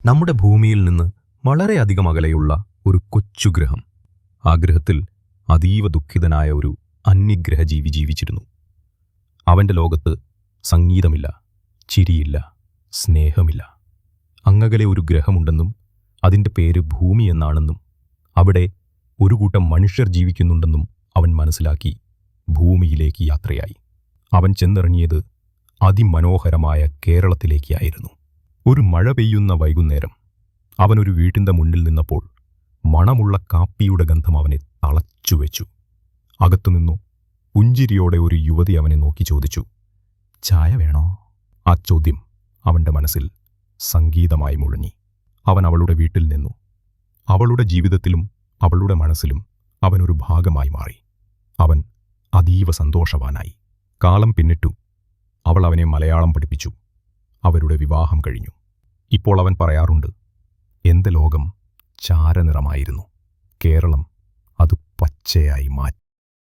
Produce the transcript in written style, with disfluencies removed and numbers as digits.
നമ്മുടെ ഭൂമിയിൽ നിന്ന് വളരെയധികം അകലെയുള്ള ഒരു കൊച്ചു ഗ്രഹം. ആ ഗ്രഹത്തിൽ അതീവ ദുഃഖിതനായ ഒരു അന്യഗ്രഹജീവി ജീവിച്ചിരുന്നു. അവൻ്റെ ലോകത്ത് സംഗീതമില്ല, ചിരിയില്ല, സ്നേഹമില്ല. അങ്ങകലെ ഒരു ഗ്രഹമുണ്ടെന്നും അതിൻ്റെ പേര് ഭൂമി എന്നാണെന്നും അവിടെ ഒരു കൂട്ടം മനുഷ്യർ ജീവിക്കുന്നുണ്ടെന്നും അവൻ മനസ്സിലാക്കി ഭൂമിയിലേക്ക് യാത്രയായി. അവൻ ചെന്നിറങ്ങിയത് അതിമനോഹരമായ കേരളത്തിലേക്കായിരുന്നു. ഒരു മഴ പെയ്യുന്ന വൈകുന്നേരം അവനൊരു വീട്ടിൻ്റെ മുന്നിൽ നിന്നപ്പോൾ മണമുള്ള കാപ്പിയുടെ ഗന്ധം അവനെ തളച്ചുവെച്ചു. അകത്തുനിന്നു പുഞ്ചിരിയോടെ ഒരു യുവതി അവനെ നോക്കി ചോദിച്ചു, ചായ വേണോ? ആ ചോദ്യം അവൻ്റെ മനസ്സിൽ സംഗീതമായി മുഴങ്ങി. അവൻ അവളുടെ വീട്ടിൽ നിന്നു. അവളുടെ ജീവിതത്തിലും അവളുടെ മനസ്സിലും അവനൊരു ഭാഗമായി മാറി. അവൻ അതീവ സന്തോഷവാനായി. കാലം പിന്നിട്ടു. അവൾ അവനെ മലയാളം പഠിപ്പിച്ചു. അവരുടെ വിവാഹം കഴിഞ്ഞു. ഇപ്പോൾ അവൻ പറയാറുണ്ട്, എൻ്റെ ലോകം ചാരനിറമായിരുന്നു, കേരളം അത് പച്ചയായി മാറ്റി.